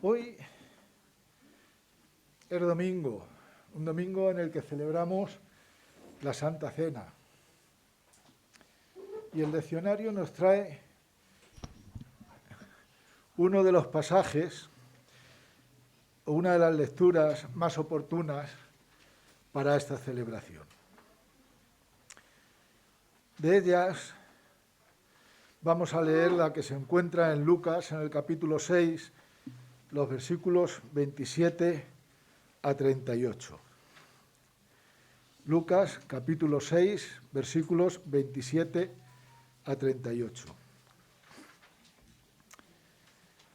Hoy es domingo, un domingo en el que celebramos la Santa Cena. Y el leccionario nos trae uno de los pasajes, o una de las lecturas más oportunas para esta celebración. De ellas vamos a leer la que se encuentra en Lucas, en el capítulo 6, los versículos 27 a 38. Lucas, capítulo 6, versículos 27 a 38.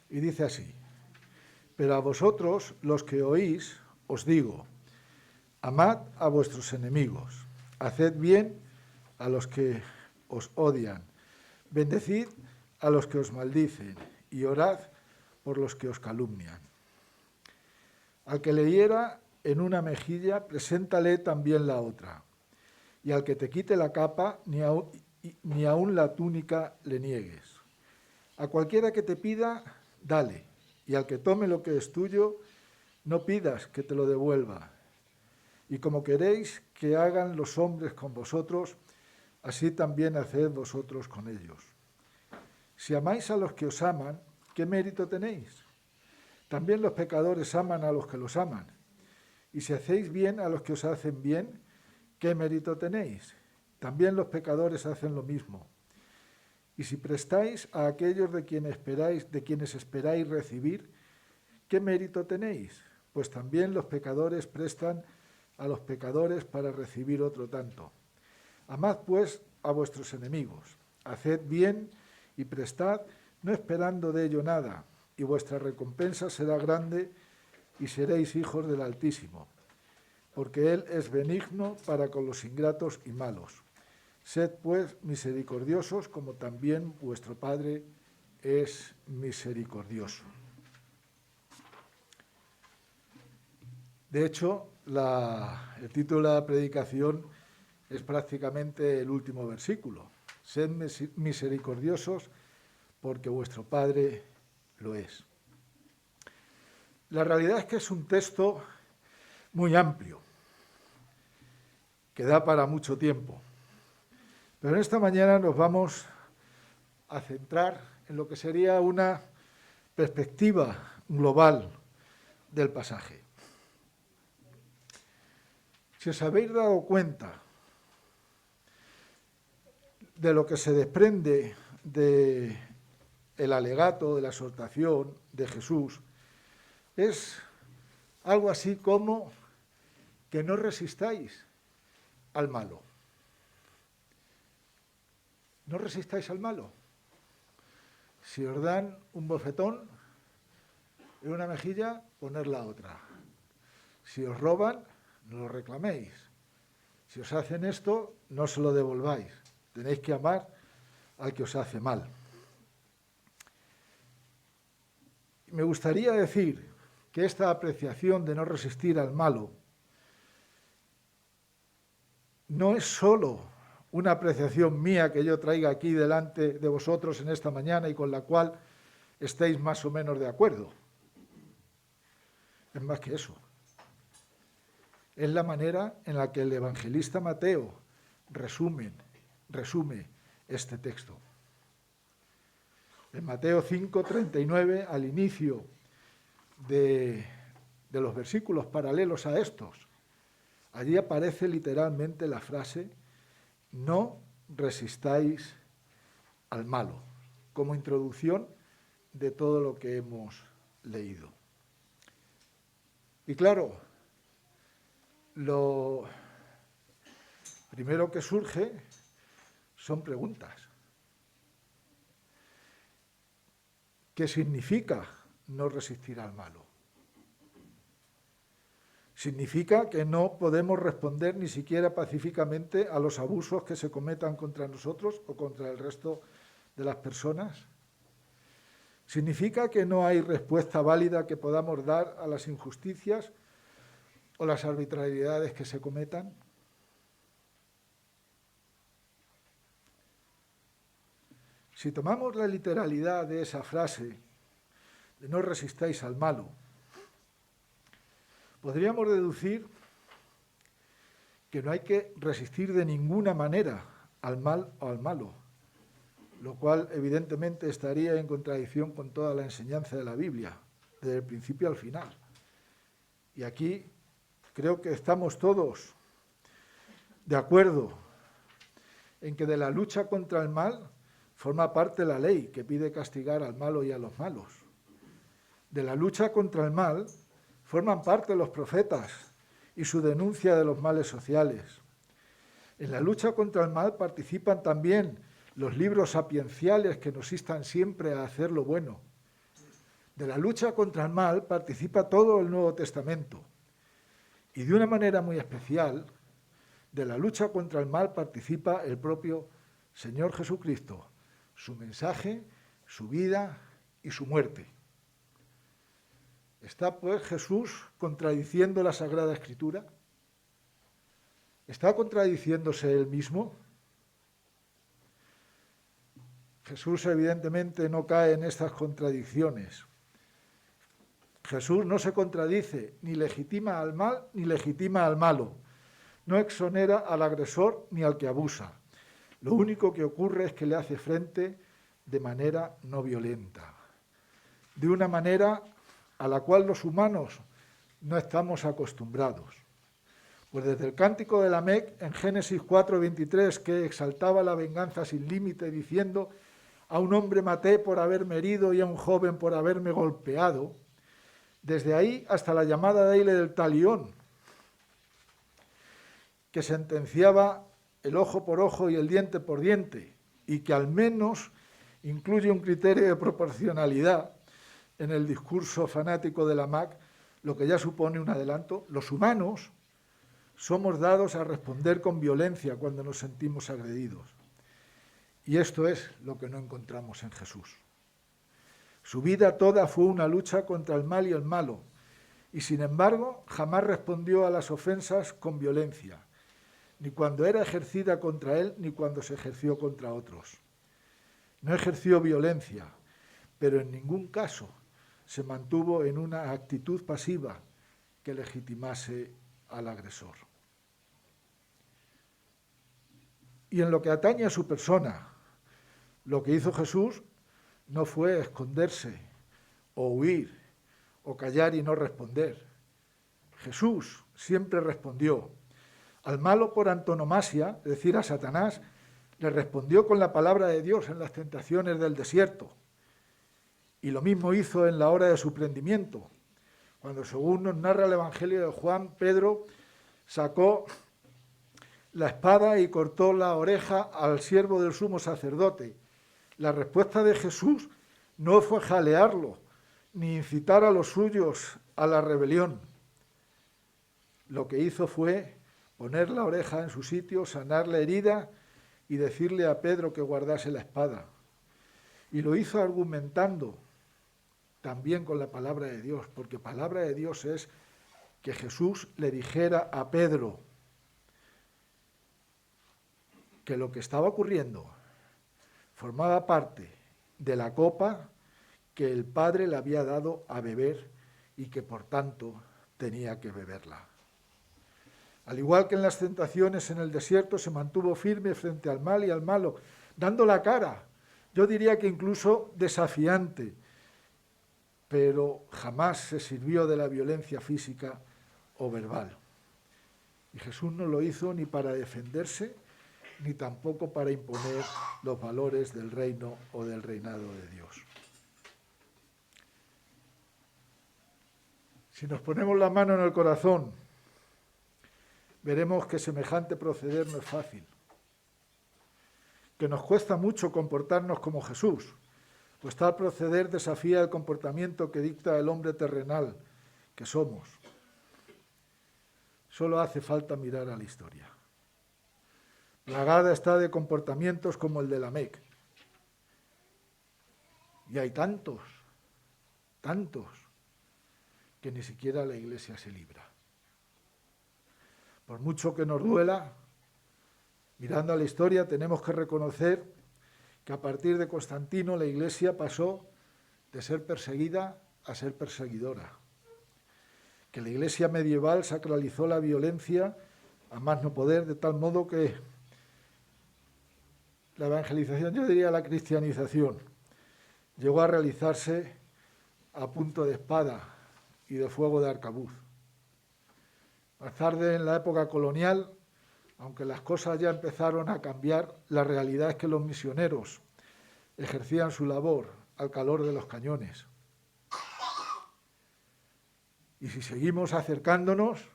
Y dice así: Pero a vosotros, los que oís, os digo, amad a vuestros enemigos, haced bien a los que os odian, bendecid a los que os maldicen y orad por los que os calumnian. Al que le hiera en una mejilla, preséntale también la otra, y al que te quite la capa, ni aun la túnica le niegues. A cualquiera que te pida, dale, y al que tome lo que es tuyo, no pidas que te lo devuelva. Y como queréis que hagan los hombres con vosotros, así también haced vosotros con ellos. Si amáis a los que os aman, ¿qué mérito tenéis? También los pecadores aman a los que los aman. Y si hacéis bien a los que os hacen bien, ¿qué mérito tenéis? También los pecadores hacen lo mismo. Y si prestáis a aquellos de quienes esperáis recibir, ¿qué mérito tenéis? Pues también los pecadores prestan a los pecadores para recibir otro tanto. Amad pues a vuestros enemigos, haced bien y prestad, no esperando de ello nada, y vuestra recompensa será grande y seréis hijos del Altísimo, porque Él es benigno para con los ingratos y malos. Sed pues misericordiosos, como también vuestro Padre es misericordioso. De hecho, el título de la predicación es prácticamente el último versículo. Sed misericordiosos, porque vuestro Padre lo es. La realidad es que es un texto muy amplio, que da para mucho tiempo. Pero en esta mañana nos vamos a centrar en lo que sería una perspectiva global del pasaje. Si os habéis dado cuenta de lo que se desprende del alegato, de la exhortación de Jesús, es algo así como que no resistáis al malo. No resistáis al malo. Si os dan un bofetón en una mejilla, poned la otra. Si os roban, no lo reclaméis. Si os hacen esto, no se lo devolváis. Tenéis que amar al que os hace mal. Me gustaría decir que esta apreciación de no resistir al malo no es solo una apreciación mía que yo traiga aquí delante de vosotros en esta mañana y con la cual estéis más o menos de acuerdo. Es más que eso. Es la manera en la que el evangelista Mateo resume este texto. En Mateo 5:39, al inicio de los versículos paralelos a estos, allí aparece literalmente la frase: no resistáis al malo, como introducción de todo lo que hemos leído. Y claro, lo primero que surge son preguntas. ¿Qué significa no resistir al malo? Significa que no podemos responder ni siquiera pacíficamente a los abusos que se cometan contra nosotros o contra el resto de las personas. Significa que no hay respuesta válida que podamos dar a las injusticias o las arbitrariedades que se cometan. Si tomamos la literalidad de esa frase, no resistáis al malo. Podríamos deducir que no hay que resistir de ninguna manera al mal o al malo, lo cual evidentemente estaría en contradicción con toda la enseñanza de la Biblia, desde el principio al final. Y aquí creo que estamos todos de acuerdo en que de la lucha contra el mal forma parte la ley que pide castigar al malo y a los malos. De la lucha contra el mal forman parte los profetas y su denuncia de los males sociales. En la lucha contra el mal participan también los libros sapienciales que nos instan siempre a hacer lo bueno. De la lucha contra el mal participa todo el Nuevo Testamento. Y de una manera muy especial, de la lucha contra el mal participa el propio Señor Jesucristo, su mensaje, su vida y su muerte. ¿Está pues Jesús contradiciendo la Sagrada Escritura? ¿Está contradiciéndose él mismo? Jesús evidentemente no cae en estas contradicciones. Jesús no se contradice, ni legitima al mal, ni legitima al malo. No exonera al agresor ni al que abusa. Lo único que ocurre es que le hace frente de manera no violenta, de una manera a la cual los humanos no estamos acostumbrados. Pues desde el cántico de Lamec, en Génesis 4:23, que exaltaba la venganza sin límite, diciendo: a un hombre maté por haberme herido y a un joven por haberme golpeado, desde ahí hasta la llamada de Eile del Talión, que sentenciaba el ojo por ojo y el diente por diente, y que al menos incluye un criterio de proporcionalidad en el discurso fanático de Lamec, lo que ya supone un adelanto. Los humanos somos dados a responder con violencia cuando nos sentimos agredidos. Y esto es lo que no encontramos en Jesús. Su vida toda fue una lucha contra el mal y el malo, y sin embargo jamás respondió a las ofensas con violencia, ni cuando era ejercida contra él, ni cuando se ejerció contra otros. No ejerció violencia, pero en ningún caso se mantuvo en una actitud pasiva que legitimase al agresor. Y en lo que atañe a su persona, lo que hizo Jesús no fue esconderse o huir o callar y no responder. Jesús siempre respondió. Al malo por antonomasia, es decir, a Satanás, le respondió con la palabra de Dios en las tentaciones del desierto. Y lo mismo hizo en la hora de su prendimiento, cuando, según nos narra el Evangelio de Juan, Pedro sacó la espada y cortó la oreja al siervo del sumo sacerdote. La respuesta de Jesús no fue jalearlo, ni incitar a los suyos a la rebelión. Lo que hizo fue poner la oreja en su sitio, sanar la herida y decirle a Pedro que guardase la espada. Y lo hizo argumentando también con la palabra de Dios, porque palabra de Dios es que Jesús le dijera a Pedro que lo que estaba ocurriendo formaba parte de la copa que el Padre le había dado a beber y que por tanto tenía que beberla. Al igual que en las tentaciones en el desierto, se mantuvo firme frente al mal y al malo, dando la cara, yo diría que incluso desafiante, pero jamás se sirvió de la violencia física o verbal. Y Jesús no lo hizo ni para defenderse, ni tampoco para imponer los valores del reino o del reinado de Dios. Si nos ponemos la mano en el corazón, veremos que semejante proceder no es fácil, que nos cuesta mucho comportarnos como Jesús, pues tal proceder desafía el comportamiento que dicta el hombre terrenal que somos. Solo hace falta mirar a la historia. Plagada está de comportamientos como el de Lamec. Y hay tantos, que ni siquiera la Iglesia se libra. Por mucho que nos duela, mirando a la historia, tenemos que reconocer que a partir de Constantino la Iglesia pasó de ser perseguida a ser perseguidora, que la Iglesia medieval sacralizó la violencia a más no poder, de tal modo que la evangelización, yo diría la cristianización, llegó a realizarse a punto de espada y de fuego de arcabuz. Más tarde, en la época colonial, aunque las cosas ya empezaron a cambiar, la realidad es que los misioneros ejercían su labor al calor de los cañones. Y si seguimos acercándonos,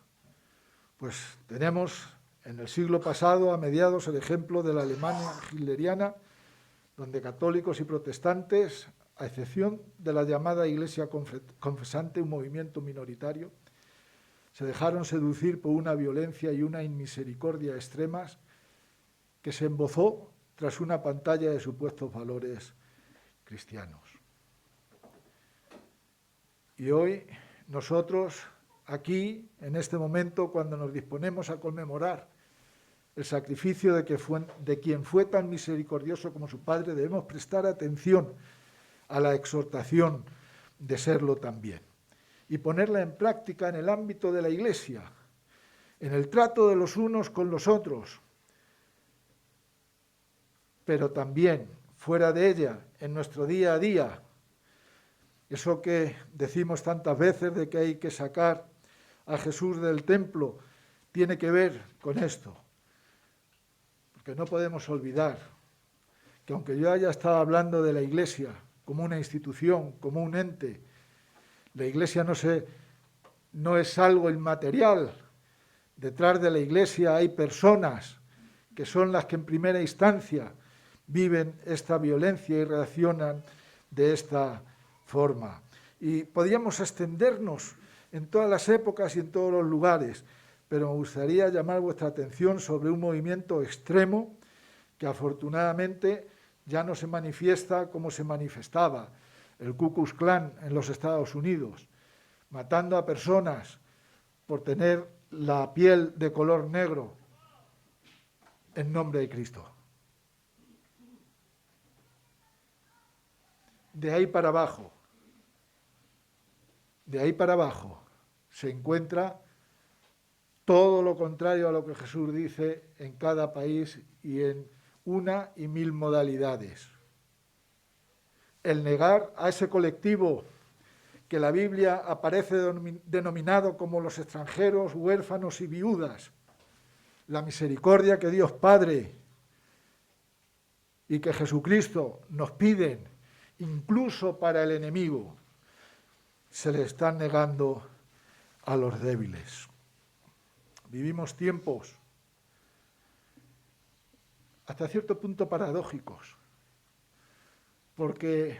pues tenemos en el siglo pasado, a mediados, el ejemplo de la Alemania hitleriana, donde católicos y protestantes, a excepción de la llamada Iglesia confesante, un movimiento minoritario, se dejaron seducir por una violencia y una inmisericordia extremas que se embozó tras una pantalla de supuestos valores cristianos. Y hoy nosotros, aquí, en este momento, cuando nos disponemos a conmemorar el sacrificio de quien fue tan misericordioso como su Padre, debemos prestar atención a la exhortación de serlo también y ponerla en práctica en el ámbito de la Iglesia, en el trato de los unos con los otros, pero también fuera de ella, en nuestro día a día. Eso que decimos tantas veces de que hay que sacar a Jesús del templo, tiene que ver con esto. Porque no podemos olvidar que aunque yo haya estado hablando de la Iglesia como una institución, como un ente, la Iglesia no es algo inmaterial. Detrás de la Iglesia hay personas que son las que en primera instancia viven esta violencia y reaccionan de esta forma. Y podríamos extendernos en todas las épocas y en todos los lugares, pero me gustaría llamar vuestra atención sobre un movimiento extremo que afortunadamente ya no se manifiesta como se manifestaba, el Ku Klux Klan en los Estados Unidos, matando a personas por tener la piel de color negro en nombre de Cristo. De ahí para abajo se encuentra todo lo contrario a lo que Jesús dice en cada país y en una y mil modalidades. El negar a ese colectivo que la Biblia aparece denominado como los extranjeros, huérfanos y viudas, la misericordia que Dios Padre y que Jesucristo nos piden, incluso para el enemigo, se le están negando a los débiles. Vivimos tiempos hasta cierto punto paradójicos, porque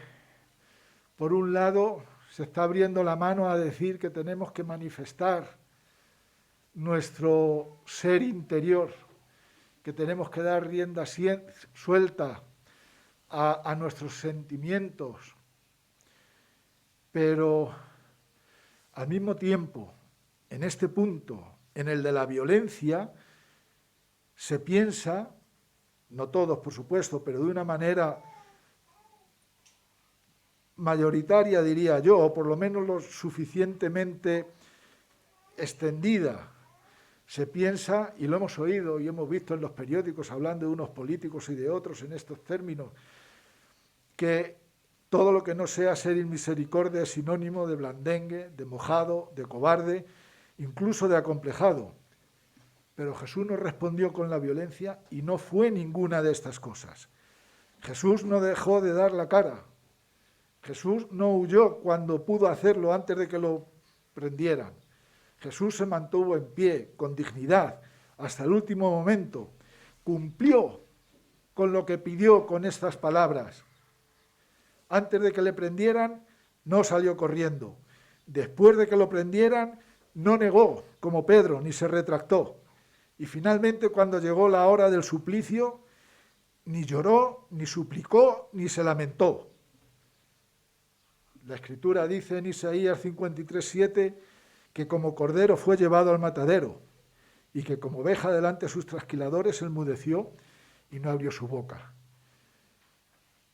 por un lado se está abriendo la mano a decir que tenemos que manifestar nuestro ser interior, que tenemos que dar rienda suelta a nuestros sentimientos, pero al mismo tiempo, en este punto, en el de la violencia, se piensa, no todos por supuesto, pero de una manera mayoritaria diría yo, o por lo menos lo suficientemente extendida, se piensa, y lo hemos oído y hemos visto en los periódicos hablando de unos políticos y de otros en estos términos, que todo lo que no sea ser misericordia es sinónimo de blandengue, de mojado, de cobarde, incluso de acomplejado. Pero Jesús no respondió con la violencia y no fue ninguna de estas cosas. Jesús no dejó de dar la cara. Jesús no huyó cuando pudo hacerlo antes de que lo prendieran. Jesús se mantuvo en pie, con dignidad, hasta el último momento. Cumplió con lo que pidió con estas palabras. Antes de que le prendieran, no salió corriendo. Después de que lo prendieran, no negó, como Pedro, ni se retractó. Y finalmente, cuando llegó la hora del suplicio, ni lloró, ni suplicó, ni se lamentó. La Escritura dice en Isaías 53:7 que como cordero fue llevado al matadero y que como oveja delante de sus trasquiladores enmudeció y no abrió su boca.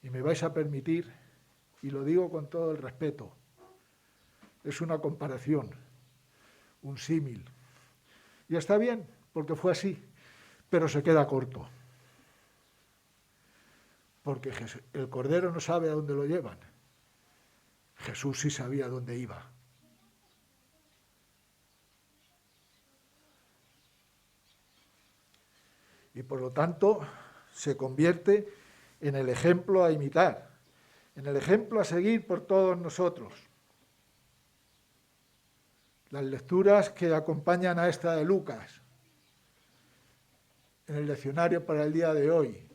Y me vais a permitir, y lo digo con todo el respeto, es una comparación, un símil. Y está bien, porque fue así, pero se queda corto. Porque el Cordero no sabe a dónde lo llevan. Jesús sí sabía a dónde iba. Y por lo tanto se convierte en el ejemplo a imitar, en el ejemplo a seguir por todos nosotros. Las lecturas que acompañan a esta de Lucas, en el leccionario para el día de hoy,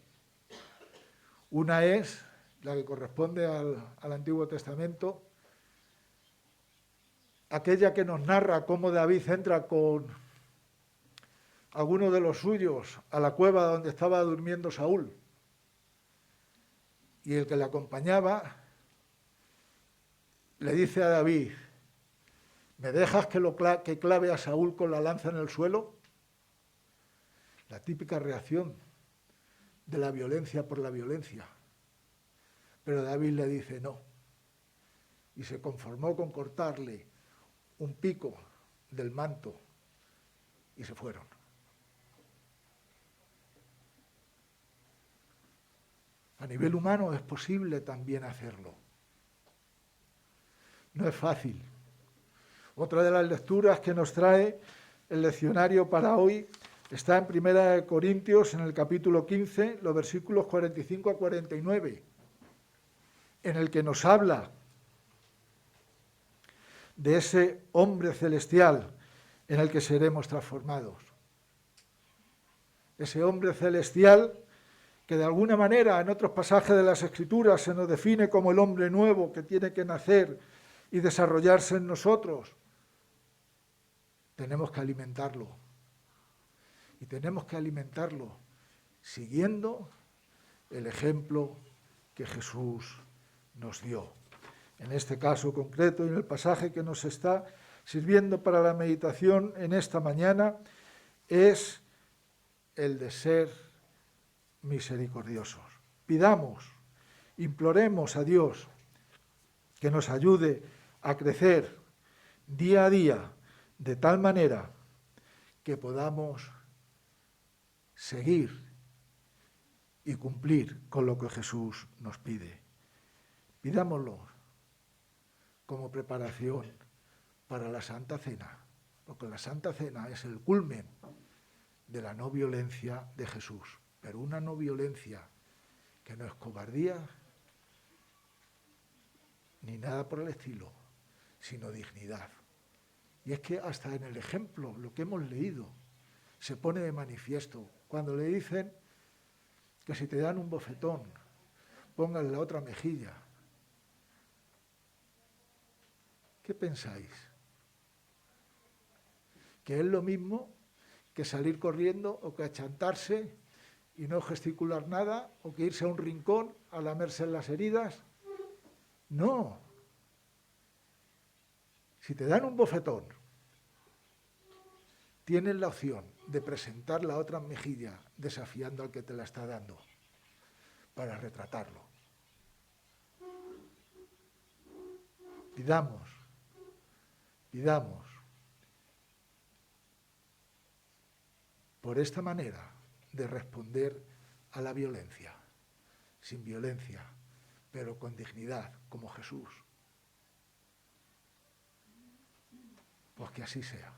una es la que corresponde al Antiguo Testamento, aquella que nos narra cómo David entra con algunos de los suyos a la cueva donde estaba durmiendo Saúl, y el que le acompañaba le dice a David: ¿me dejas que clave a Saúl con la lanza en el suelo? La típica reacción de la violencia por la violencia. Pero David le dice no, y se conformó con cortarle un pico del manto y se fueron. A nivel humano es posible también hacerlo. No es fácil. Otra de las lecturas que nos trae el leccionario para hoy está en 1 Corintios, en el capítulo 15, los versículos 45 a 49, en el que nos habla de ese hombre celestial en el que seremos transformados. Ese hombre celestial que de alguna manera en otros pasajes de las Escrituras se nos define como el hombre nuevo que tiene que nacer y desarrollarse en nosotros. Tenemos que alimentarlo. Y tenemos que alimentarlo siguiendo el ejemplo que Jesús nos dio. En este caso concreto y en el pasaje que nos está sirviendo para la meditación en esta mañana es el de ser misericordiosos. Pidamos, imploremos a Dios que nos ayude a crecer día a día de tal manera que podamos seguir y cumplir con lo que Jesús nos pide. Pidámoslo como preparación para la Santa Cena, porque la Santa Cena es el culmen de la no violencia de Jesús, pero una no violencia que no es cobardía ni nada por el estilo, sino dignidad. Y es que hasta en el ejemplo, lo que hemos leído, se pone de manifiesto. Cuando le dicen que si te dan un bofetón, pongan la otra mejilla. ¿Qué pensáis? ¿Que es lo mismo que salir corriendo o que achantarse y no gesticular nada, o que irse a un rincón a lamerse en las heridas? No. Si te dan un bofetón, tienes la opción de presentar la otra mejilla desafiando al que te la está dando para retratarlo. Pidamos por esta manera de responder a la violencia, sin violencia, pero con dignidad, como Jesús. Pues que así sea.